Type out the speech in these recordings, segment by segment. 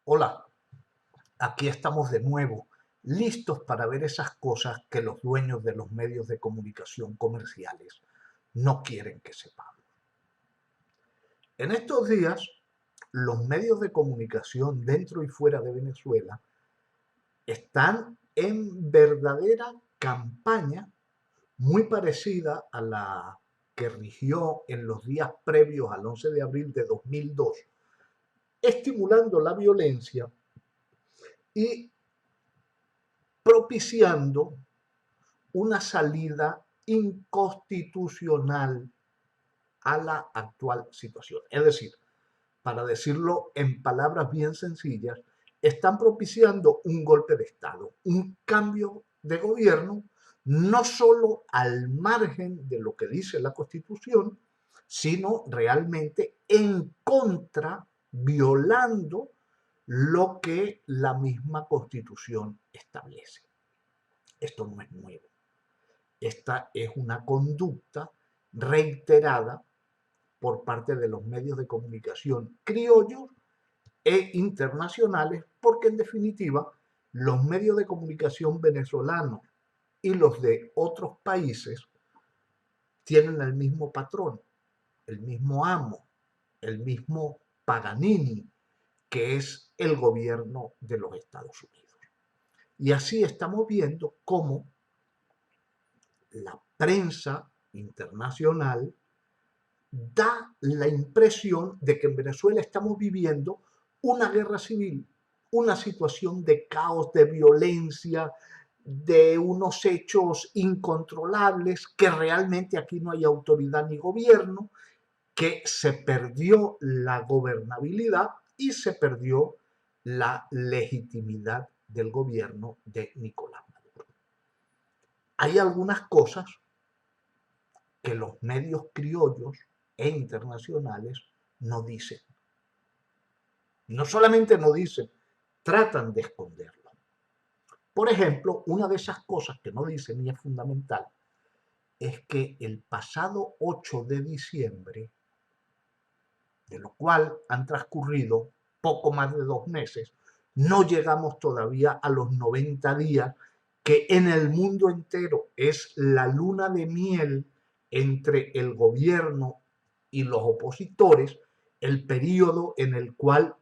Hola, aquí estamos de nuevo, listos para ver esas cosas que los dueños de los medios de comunicación comerciales no quieren que sepamos. En estos días, los medios de comunicación dentro y fuera de Venezuela están en verdadera campaña muy parecida a la que rigió en los días previos al 11 de abril de 2002, estimulando la violencia y propiciando una salida inconstitucional a la actual situación. Es decir, para decirlo en palabras bien sencillas, están propiciando un golpe de Estado, un cambio de gobierno, no solo al margen de lo que dice la Constitución, sino realmente en contra, violando lo que la misma Constitución establece. Esto no es nuevo. Esta es una conducta reiterada por parte de los medios de comunicación criollos e internacionales, porque en definitiva los medios de comunicación venezolanos y los de otros países tienen el mismo patrón, el mismo amo, el mismo Paganini, que es el gobierno de los Estados Unidos. Y así estamos viendo cómo la prensa internacional da la impresión de que en Venezuela estamos viviendo una guerra civil, una situación de caos, de violencia, de unos hechos incontrolables, que realmente aquí no hay autoridad ni gobierno, que se perdió la gobernabilidad y se perdió la legitimidad del gobierno de Nicolás Maduro. Hay algunas cosas que los medios criollos e internacionales no dicen. No solamente no dicen, tratan de esconderlo. Por ejemplo, una de esas cosas que no dicen y es fundamental es que el pasado 8 de diciembre, de lo cual han transcurrido poco más de 2 meses, no llegamos todavía a los 90 días, que en el mundo entero es la luna de miel entre el gobierno y los opositores, el periodo en el cual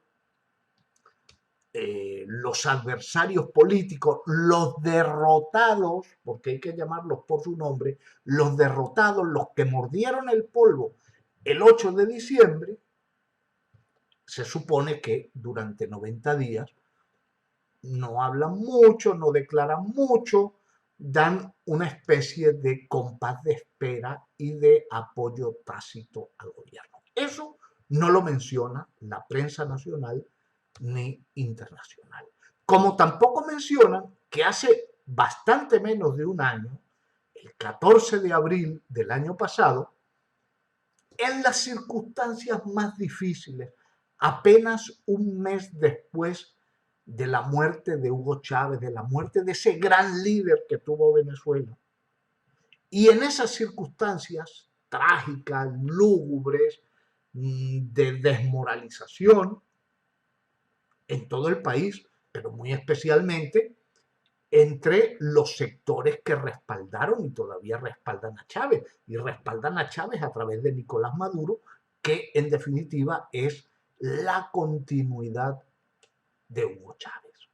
los adversarios políticos, los derrotados, porque hay que llamarlos por su nombre, los derrotados, los que mordieron el polvo el 8 de diciembre, se supone que durante 90 días no hablan mucho, no declaran mucho, dan una especie de compás de espera y de apoyo tácito al gobierno. Eso no lo menciona la prensa nacional ni internacional. Como tampoco mencionan que hace bastante menos de un año, el 14 de abril del año pasado, en las circunstancias más difíciles, apenas un mes después de la muerte de Hugo Chávez, de la muerte de ese gran líder que tuvo Venezuela. Y en esas circunstancias trágicas, lúgubres, de desmoralización en todo el país, pero muy especialmente entre los sectores que respaldaron y todavía respaldan a Chávez, y respaldan a Chávez a través de Nicolás Maduro, que en definitiva es la continuidad de Hugo Chávez.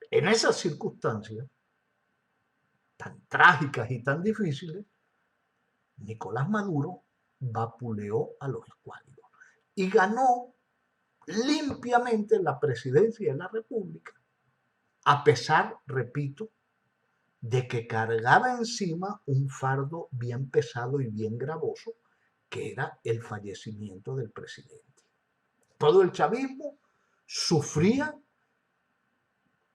En esas circunstancias tan trágicas y tan difíciles, Nicolás Maduro vapuleó a los escuálidos y ganó limpiamente la presidencia de la República, a pesar, repito, de que cargaba encima un fardo bien pesado y bien gravoso, que era el fallecimiento del presidente. Todo el chavismo sufría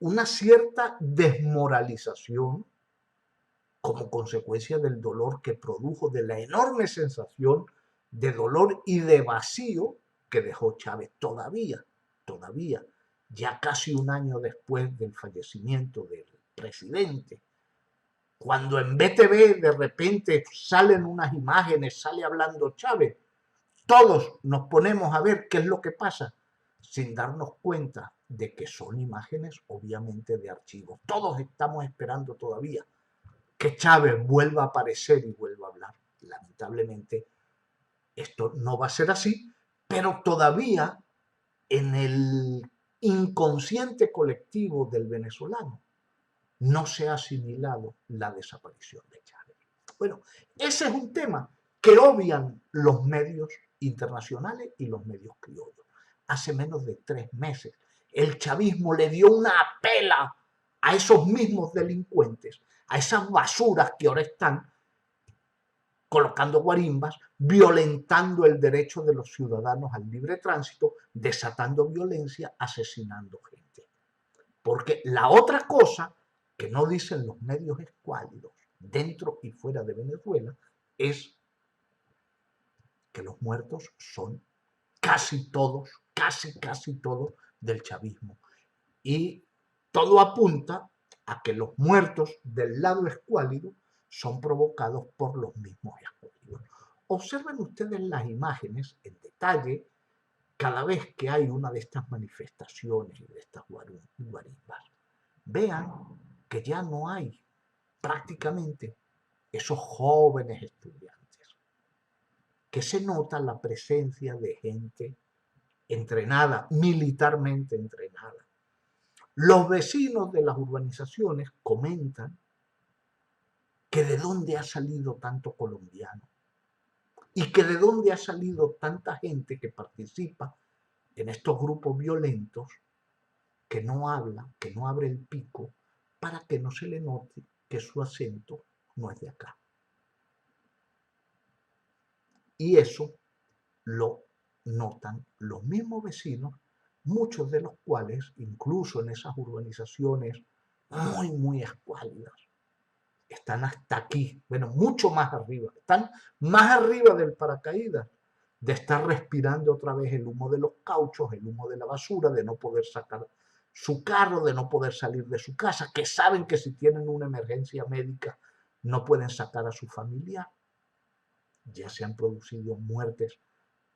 una cierta desmoralización como consecuencia del dolor que produjo, de la enorme sensación de dolor y de vacío que dejó Chávez todavía, ya casi un año después del fallecimiento del presidente, Cuando en BTV de repente salen unas imágenes, sale hablando Chávez, todos nos ponemos a ver qué es lo que pasa, sin darnos cuenta de que son imágenes obviamente de archivo. Todos estamos esperando todavía que Chávez vuelva a aparecer y vuelva a hablar. Lamentablemente esto no va a ser así, pero todavía en el inconsciente colectivo del venezolano no se ha asimilado la desaparición de Chávez. Bueno, ese es un tema que obvian los medios internacionales y los medios criollos. Hace menos de 3 meses, el chavismo le dio una pela a esos mismos delincuentes, a esas basuras que ahora están colocando guarimbas, violentando el derecho de los ciudadanos al libre tránsito, desatando violencia, asesinando gente. Porque la otra cosa que no dicen los medios escuálidos, dentro y fuera de Venezuela, es que los muertos son casi todos del chavismo. Y todo apunta a que los muertos del lado escuálido son provocados por los mismos escuálidos. Observen ustedes las imágenes en detalle cada vez que hay una de estas manifestaciones y de estas guarimbas. Vean que ya no hay prácticamente esos jóvenes estudiantes, que se nota la presencia de gente entrenada, militarmente entrenada. Los vecinos de las urbanizaciones comentan que de dónde ha salido tanto colombiano y que de dónde ha salido tanta gente que participa en estos grupos violentos, que no habla, que no abre el pico, para que no se le note que su acento no es de acá. Y eso lo notan los mismos vecinos, muchos de los cuales, incluso en esas urbanizaciones muy escuálidas, están hasta aquí, bueno, mucho más arriba, están más arriba del paracaídas, de estar respirando otra vez el humo de los cauchos, el humo de la basura, de no poder sacar su carro, de no poder salir de su casa, que saben que si tienen una emergencia médica no pueden sacar a su familia. Ya se han producido muertes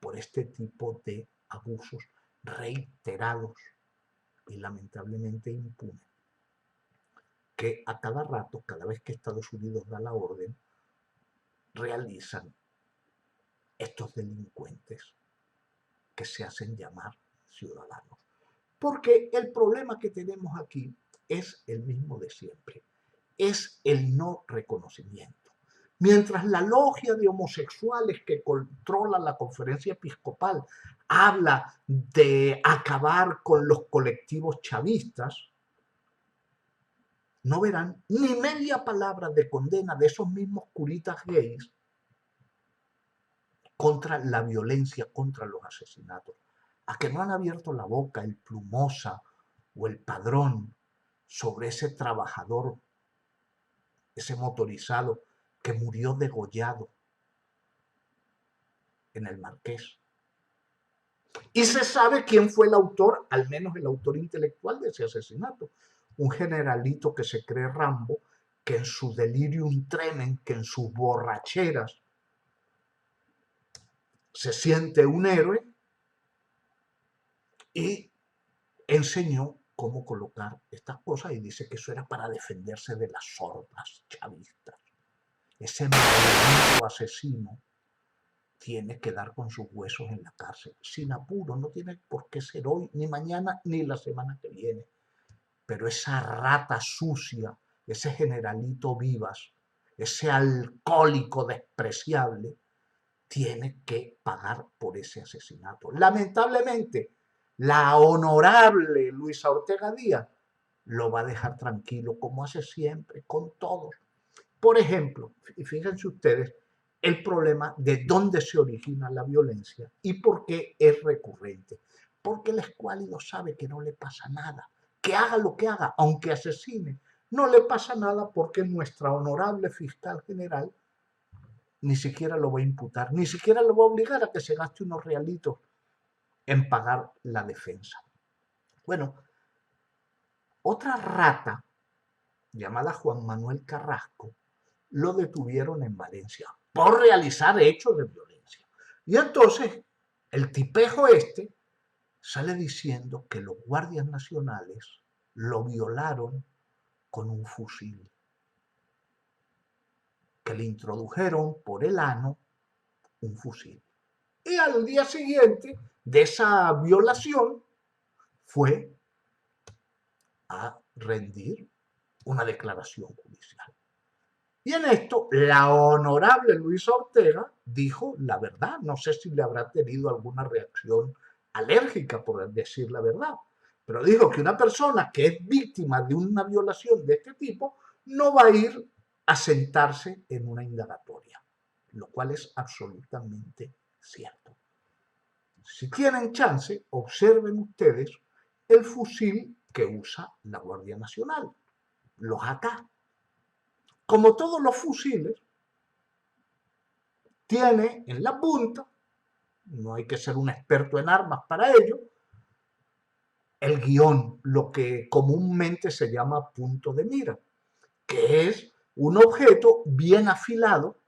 por este tipo de abusos reiterados y lamentablemente impunes, que a cada rato, cada vez que Estados Unidos da la orden, realizan estos delincuentes que se hacen llamar ciudadanos. Porque el problema que tenemos aquí es el mismo de siempre, es el no reconocimiento. Mientras la logia de homosexuales que controla la conferencia episcopal habla de acabar con los colectivos chavistas, no verán ni media palabra de condena de esos mismos curitas gays contra la violencia, contra los asesinatos. A que no han abierto la boca el Plumosa o el Padrón sobre ese trabajador, ese motorizado que murió degollado en el Marqués. Y se sabe quién fue el autor, al menos el autor intelectual de ese asesinato. Un generalito que se cree Rambo, que en su delirium tremens, que en sus borracheras se siente un héroe y enseñó cómo colocar estas cosas y dice que eso era para defenderse de las hordas chavistas. Ese maldito asesino tiene que dar con sus huesos en la cárcel, sin apuro, no tiene por qué ser hoy, ni mañana, ni la semana que viene. Pero esa rata sucia, ese generalito Vivas, ese alcohólico despreciable, tiene que pagar por ese asesinato. Lamentablemente, la honorable Luisa Ortega Díaz lo va a dejar tranquilo, como hace siempre, con todos. Por ejemplo, fíjense ustedes el problema de dónde se origina la violencia y por qué es recurrente. Porque el escuálido sabe que no le pasa nada, que haga lo que haga, aunque asesine, no le pasa nada porque nuestra honorable fiscal general ni siquiera lo va a imputar, ni siquiera lo va a obligar a que se gaste unos realitos en pagar la defensa. Bueno, otra rata llamada Juan Manuel Carrasco, lo detuvieron en Valencia por realizar hechos de violencia. Y entonces el tipejo este sale diciendo que los guardias nacionales lo violaron con un fusil, que le introdujeron por el ano un fusil. Y al día siguiente de esa violación fue a rendir una declaración judicial. Y en esto, la honorable Luisa Ortega dijo la verdad. No sé si le habrá tenido alguna reacción alérgica por decir la verdad, pero dijo que una persona que es víctima de una violación de este tipo no va a ir a sentarse en una indagatoria, lo cual es absolutamente cierto. Si tienen chance, observen ustedes el fusil que usa la Guardia Nacional, los AK. Como todos los fusiles, tiene en la punta, no hay que ser un experto en armas para ello, el guión, lo que comúnmente se llama punto de mira, que es un objeto bien afilado,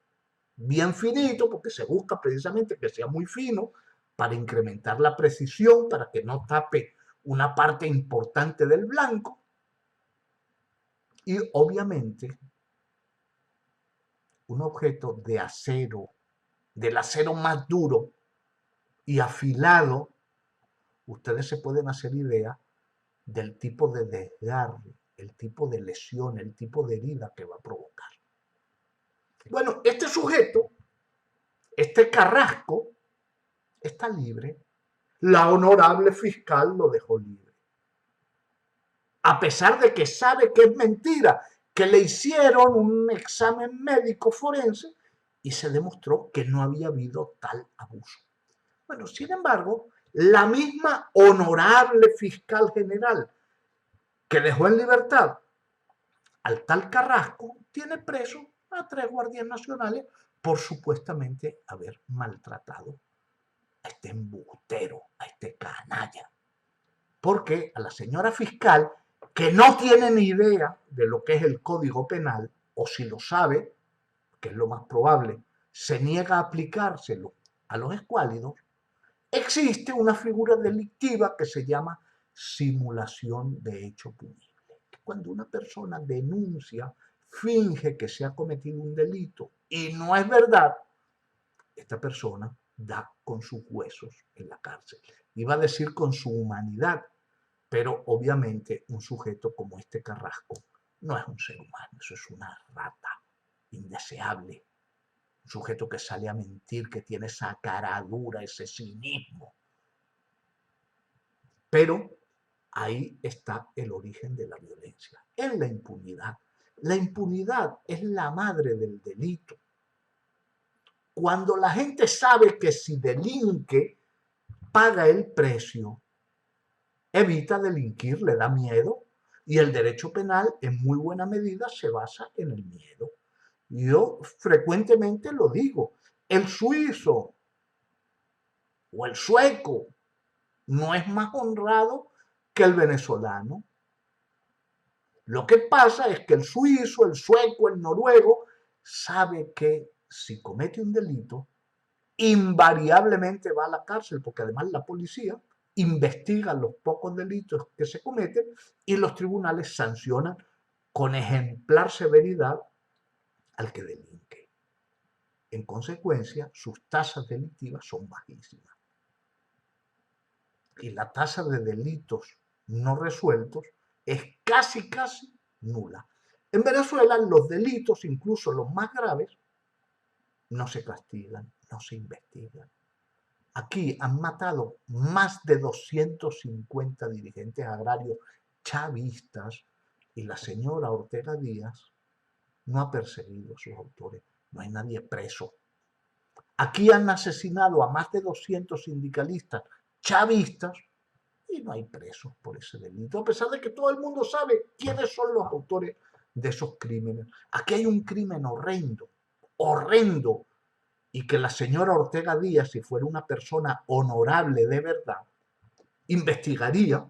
bien finito, porque se busca precisamente que sea muy fino para incrementar la precisión, para que no tape una parte importante del blanco. Y obviamente un objeto de acero, del acero más duro y afilado, ustedes se pueden hacer idea del tipo de desgarre, el tipo de lesión, el tipo de herida que va a provocar. Bueno, este sujeto, este Carrasco, está libre. La honorable fiscal lo dejó libre. A pesar de que sabe que es mentira, que le hicieron un examen médico forense y se demostró que no había habido tal abuso. Bueno, sin embargo, la misma honorable fiscal general que dejó en libertad al tal Carrasco tiene preso a 3 guardias nacionales por supuestamente haber maltratado a este embustero, a este canalla. Porque a la señora fiscal, que no tiene ni idea de lo que es el Código Penal, o si lo sabe, que es lo más probable, se niega a aplicárselo a los escuálidos, existe una figura delictiva que se llama simulación de hecho punible. Cuando una persona denuncia, finge que se ha cometido un delito y no es verdad, esta persona da con sus huesos en la cárcel. Iba a decir con su humanidad, pero obviamente un sujeto como este Carrasco no es un ser humano, eso es una rata indeseable. Un sujeto que sale a mentir, que tiene esa cara dura, ese cinismo. Pero ahí está el origen de la violencia, en la impunidad. La impunidad es la madre del delito. Cuando la gente sabe que si delinque, paga el precio, evita delinquir, le da miedo, y el derecho penal en muy buena medida se basa en el miedo. Yo frecuentemente lo digo, el suizo o el sueco no es más honrado que el venezolano. Lo que pasa es que el suizo, el sueco, el noruego sabe que si comete un delito, invariablemente va a la cárcel, porque además la policía investiga los pocos delitos que se cometen y los tribunales sancionan con ejemplar severidad al que delinque. En consecuencia, sus tasas delictivas son bajísimas. Y la tasa de delitos no resueltos es casi nula. En Venezuela los delitos, incluso los más graves, no se castigan, no se investigan. Aquí han matado más de 250 dirigentes agrarios chavistas y la señora Ortega Díaz no ha perseguido a sus autores. No hay nadie preso. Aquí han asesinado a más de 200 sindicalistas chavistas y no hay presos por ese delito, a pesar de que todo el mundo sabe quiénes son los autores de esos crímenes. Aquí hay un crimen horrendo, horrendo, y que la señora Ortega Díaz, si fuera una persona honorable de verdad, investigaría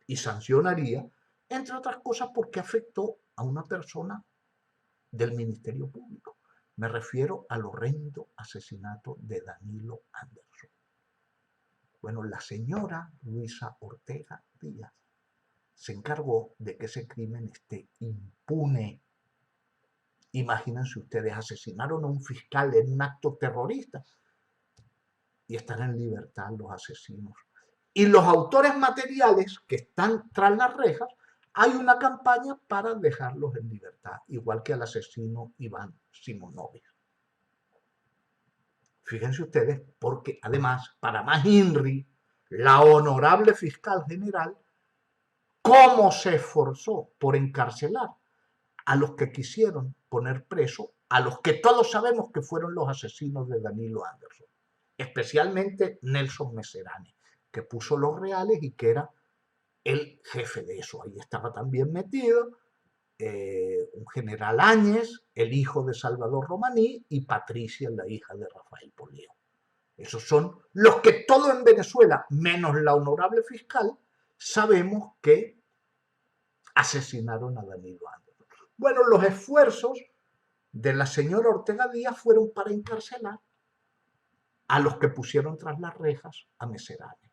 y sancionaría, entre otras cosas porque afectó a una persona del Ministerio Público. Me refiero al horrendo asesinato de Danilo Anderson. Bueno, la señora Luisa Ortega Díaz se encargó de que ese crimen esté impune. Imagínense ustedes, asesinaron a un fiscal en un acto terrorista y están en libertad los asesinos. Y los autores materiales que están tras las rejas, hay una campaña para dejarlos en libertad, igual que al asesino Iván Simonovic. Fíjense ustedes, porque además, para más INRI, la honorable fiscal general, cómo se esforzó por encarcelar a los que quisieron poner preso, a los que todos sabemos que fueron los asesinos de Danilo Anderson, especialmente Nelson Messerani, que puso los reales y que era el jefe de eso. Ahí estaba también metido un general Áñez, el hijo de Salvador Romaní, y Patricia, la hija de Rafael Polió. Esos son los que todo en Venezuela, menos la honorable fiscal, sabemos que asesinaron a Danilo Anderson. Bueno, los esfuerzos de la señora Ortega Díaz fueron para encarcelar a los que pusieron tras las rejas a Messerani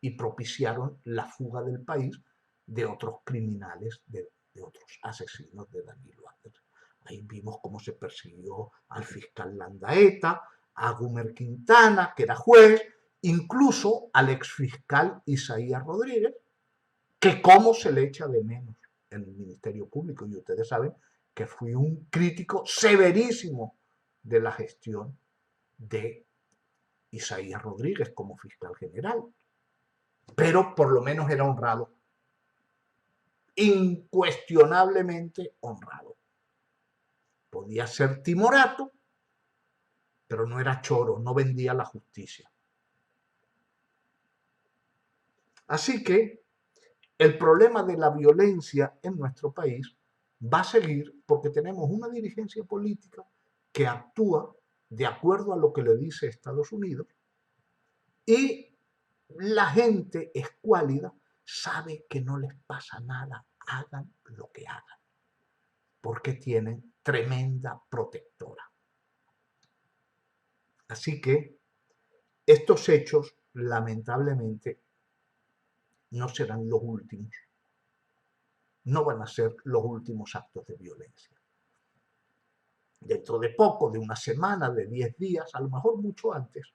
y propiciaron la fuga del país de otros criminales, de otros asesinos de Danilo Anderson. Ahí vimos cómo se persiguió al fiscal Landaeta, a Gumer Quintana, que era juez, incluso al exfiscal Isaías Rodríguez, que cómo se le echa de menos en el Ministerio Público. Y ustedes saben que fui un crítico severísimo de la gestión de Isaías Rodríguez como fiscal general. Pero por lo menos era honrado, incuestionablemente honrado. Podía ser timorato, pero no era choro, no vendía la justicia. Así que el problema de la violencia en nuestro país va a seguir porque tenemos una dirigencia política que actúa de acuerdo a lo que le dice Estados Unidos y la gente escuálida sabe que no les pasa nada, hagan lo que hagan, porque tienen tremenda protectora. Así que estos hechos, lamentablemente, no serán los últimos. No van a ser los últimos actos de violencia. Dentro de poco, de una semana, de 10 días, a lo mejor mucho antes,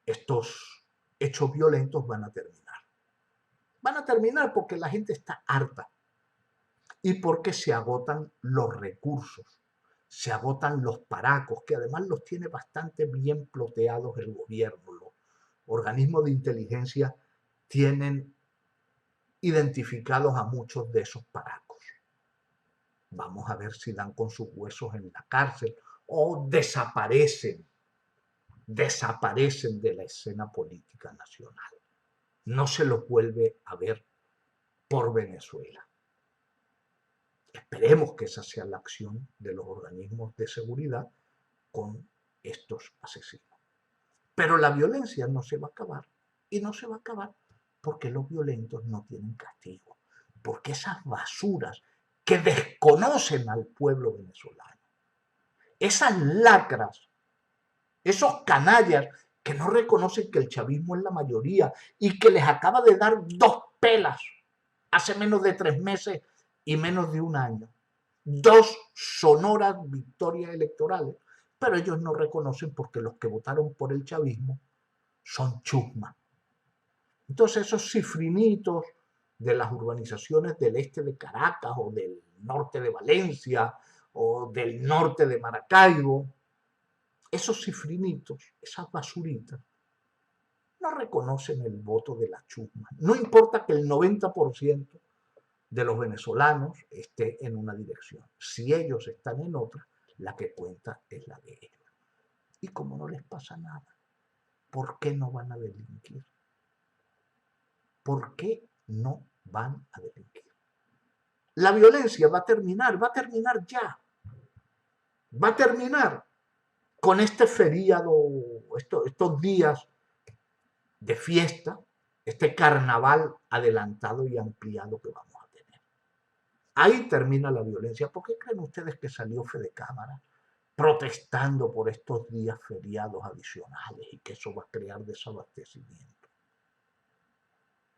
estos hechos violentos van a terminar. Van a terminar porque la gente está harta y porque se agotan los recursos, se agotan los paracos, que además los tiene bastante bien ploteados el gobierno. Los organismos de inteligencia tienen identificados a muchos de esos paracos. Vamos a ver si dan con sus huesos en la cárcel o desaparecen de la escena política nacional. No se los vuelve a ver por Venezuela. Esperemos que esa sea la acción de los organismos de seguridad con estos asesinos. Pero la violencia no se va a acabar, y no se va a acabar porque los violentos no tienen castigo, porque esas basuras que desconocen al pueblo venezolano, esas lacras, esos canallas que no reconocen que el chavismo es la mayoría y que les acaba de dar 2 pelas hace menos de 3 meses y menos de un año. 2 sonoras victorias electorales, pero ellos no reconocen porque los que votaron por el chavismo son chusma. Entonces esos cifrinitos de las urbanizaciones del este de Caracas o del norte de Valencia o del norte de Maracaibo, esos cifrinitos, esas basuritas, no reconocen el voto de la chusma. No importa que el 90% de los venezolanos esté en una dirección. Si ellos están en otra, la que cuenta es la de ellos. Y como no les pasa nada, ¿por qué no van a delinquir? ¿Por qué no van a delinquir? La violencia va a terminar ya. Va a terminar con este feriado, estos días de fiesta, este carnaval adelantado y ampliado que vamos a tener. Ahí termina la violencia. ¿Por qué creen ustedes que salió Fede Cámara protestando por estos días feriados adicionales y que eso va a crear desabastecimiento?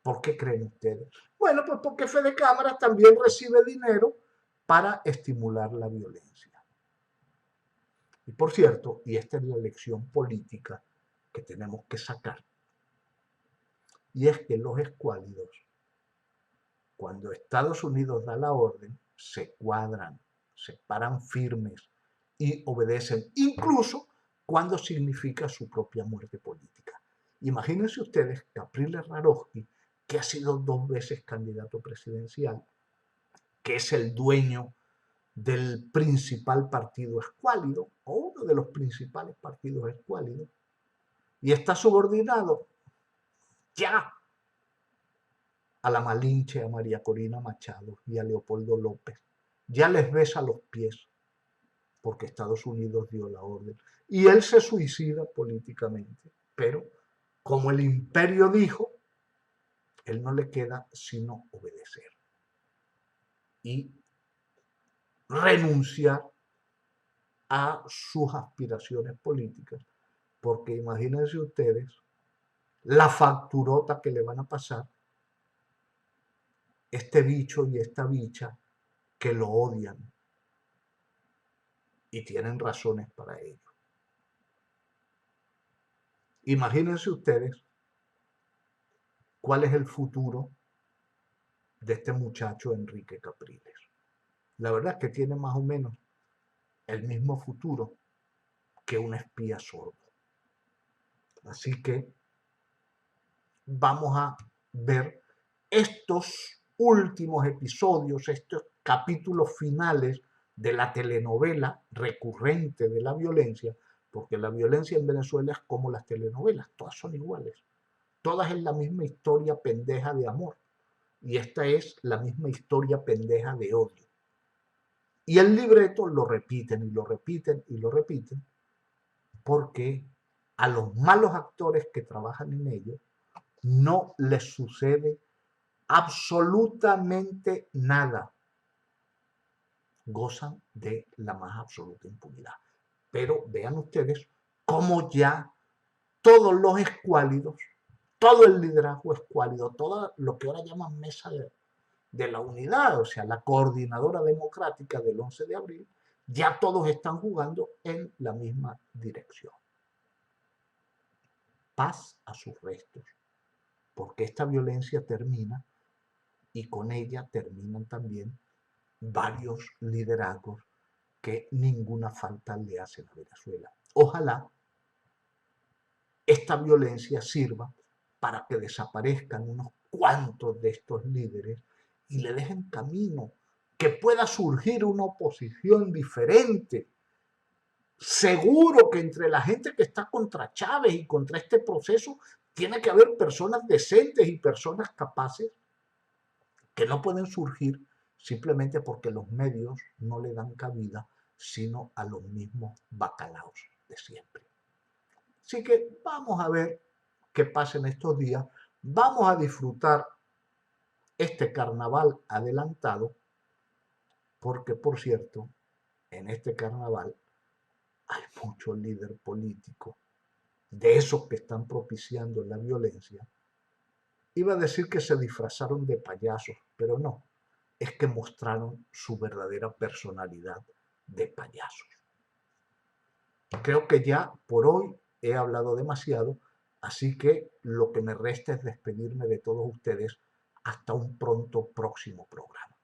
¿Por qué creen ustedes? Bueno, pues porque Fede Cámara también recibe dinero para estimular la violencia. Y por cierto, y esta es la lección política que tenemos que sacar, y es que los escuálidos, cuando Estados Unidos da la orden, se cuadran, se paran firmes y obedecen, incluso cuando significa su propia muerte política. Imagínense ustedes Capriles Rarovsky, que ha sido 2 veces candidato presidencial, que es el dueño del principal partido escuálido, o uno de los principales partidos escuálidos, y está subordinado ya a la Malinche, a María Corina Machado y a Leopoldo López. Ya les besa los pies porque Estados Unidos dio la orden. Y él se suicida políticamente. Pero, como el imperio dijo, él no le queda sino obedecer y renunciar a sus aspiraciones políticas. Porque imagínense ustedes la facturota que le van a pasar este bicho y esta bicha que lo odian y tienen razones para ello. Imagínense ustedes cuál es el futuro de este muchacho Enrique Capriles. La verdad es que tiene más o menos el mismo futuro que un espía sordo. Así que vamos a ver estos últimos episodios, estos capítulos finales de la telenovela recurrente de la violencia, porque la violencia en Venezuela es como las telenovelas, todas son iguales, todas es la misma historia pendeja de amor, y esta es la misma historia pendeja de odio. Y el libreto lo repiten y lo repiten y lo repiten, porque a los malos actores que trabajan en ello no les sucede absolutamente nada. Gozan de la más absoluta impunidad. Pero vean ustedes cómo ya todos los escuálidos, todo el liderazgo escuálido, todo lo que ahora llaman mesa de la unidad, o sea, la coordinadora democrática del 11 de abril, ya todos están jugando en la misma dirección. Paz a sus restos, porque esta violencia termina y con ella terminan también varios liderazgos que ninguna falta le hacen a Venezuela. Ojalá esta violencia sirva para que desaparezcan unos cuantos de estos líderes y le dejen camino, que pueda surgir una oposición diferente. Seguro que entre la gente que está contra Chávez y contra este proceso tiene que haber personas decentes y personas capaces que no pueden surgir simplemente porque los medios no le dan cabida, sino a los mismos bacalaos de siempre. Así que vamos a ver qué pasa en estos días. Vamos a disfrutar este carnaval adelantado, porque, por cierto, en este carnaval hay mucho líder político, de esos que están propiciando la violencia. Iba a decir que se disfrazaron de payasos, pero no, es que mostraron su verdadera personalidad de payasos. Creo que ya por hoy he hablado demasiado, así que lo que me resta es despedirme de todos ustedes hasta un pronto próximo programa.